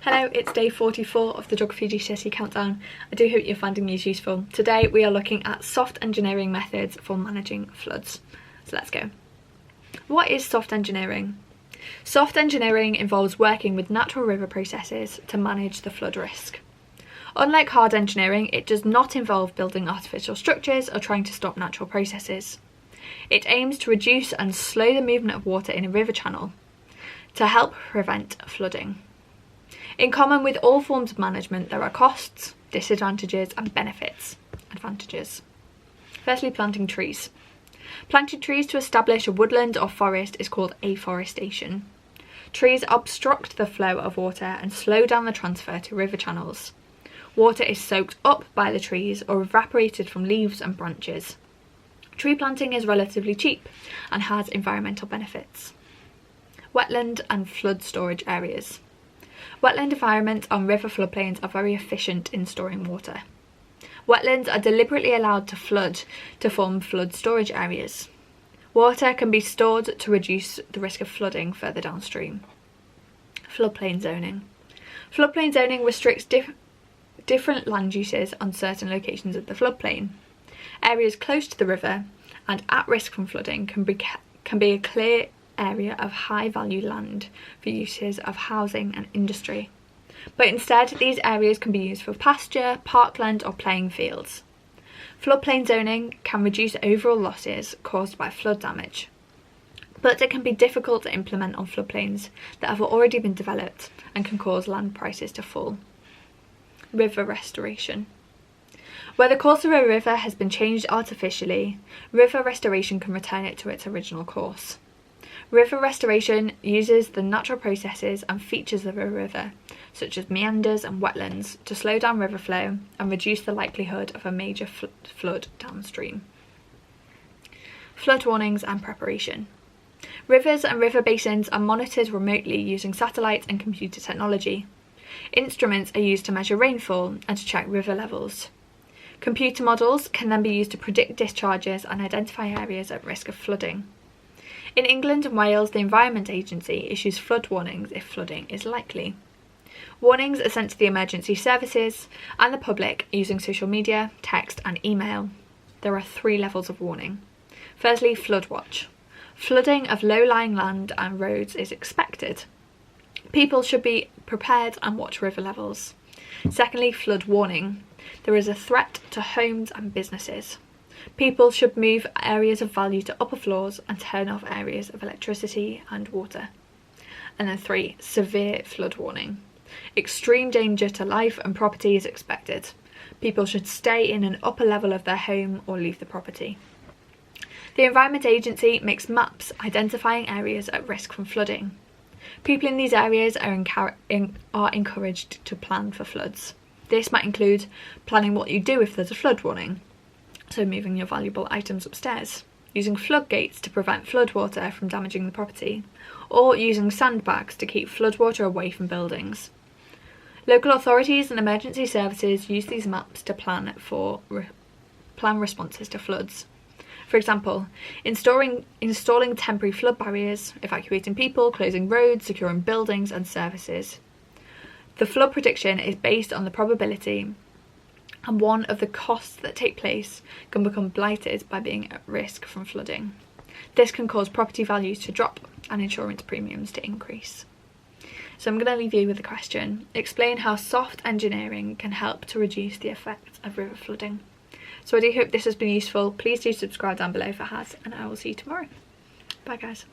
Hello, it's day 44 of the Geography GCSE Countdown. I do hope you're finding these useful. Today we are looking at soft engineering methods for managing floods. So let's go. What is soft engineering? Soft engineering involves working with natural river processes to manage the flood risk. Unlike hard engineering, it does not involve building artificial structures or trying to stop natural processes. It aims to reduce and slow the movement of water in a river channel to help prevent flooding. In common with all forms of management, there are costs, disadvantages and benefits. Advantages. Firstly, planting trees. Planting trees to establish a woodland or forest is called afforestation. Trees obstruct the flow of water and slow down the transfer to river channels. Water is soaked up by the trees or evaporated from leaves and branches. Tree planting is relatively cheap and has environmental benefits. Wetland and flood storage areas. Wetland environments on river floodplains are very efficient in storing water. Wetlands are deliberately allowed to flood to form flood storage areas. Water can be stored to reduce the risk of flooding further downstream. Floodplain zoning. Floodplain zoning restricts different land uses on certain locations of the floodplain. Areas close to the river and at risk from flooding can be a clear area of high value land for uses of housing and industry, but instead these areas can be used for pasture, parkland or playing fields. Floodplain zoning can reduce overall losses caused by flood damage, but it can be difficult to implement on floodplains that have already been developed and can cause land prices to fall. River restoration. Where the course of a river has been changed artificially, river restoration can return it to its original course. River restoration uses the natural processes and features of a river, such as meanders and wetlands, to slow down river flow and reduce the likelihood of a major flood downstream. Flood warnings and preparation. Rivers and river basins are monitored remotely using satellite and computer technology. Instruments are used to measure rainfall and to check river levels. Computer models can then be used to predict discharges and identify areas at risk of flooding. In England and Wales, the Environment Agency issues flood warnings if flooding is likely. Warnings are sent to the emergency services and the public using social media, text and email. There are 3 levels of warning. Firstly, flood watch. Flooding of low-lying land and roads is expected. People should be prepared and watch river levels. Secondly, flood warning. There is a threat to homes and businesses. People should move areas of value to upper floors and turn off areas of electricity and water. And then 3, severe flood warning. Extreme danger to life and property is expected. People should stay in an upper level of their home or leave the property. The Environment Agency makes maps identifying areas at risk from flooding. People in these areas are encouraged to plan for floods. This might include planning what you do if there's a flood warning. So moving your valuable items upstairs, using floodgates to prevent floodwater from damaging the property, or using sandbags to keep floodwater away from buildings. Local authorities and emergency services use these maps to plan responses to floods. For example, installing temporary flood barriers, evacuating people, closing roads, securing buildings and services. The flood prediction is based on the probability and one of the costs that take place can become blighted by being at risk from flooding. This can cause property values to drop and insurance premiums to increase. So I'm going to leave you with a question. Explain how soft engineering can help to reduce the effects of river flooding. So I do hope this has been useful. Please do subscribe down below if it has, and I will see you tomorrow. Bye guys.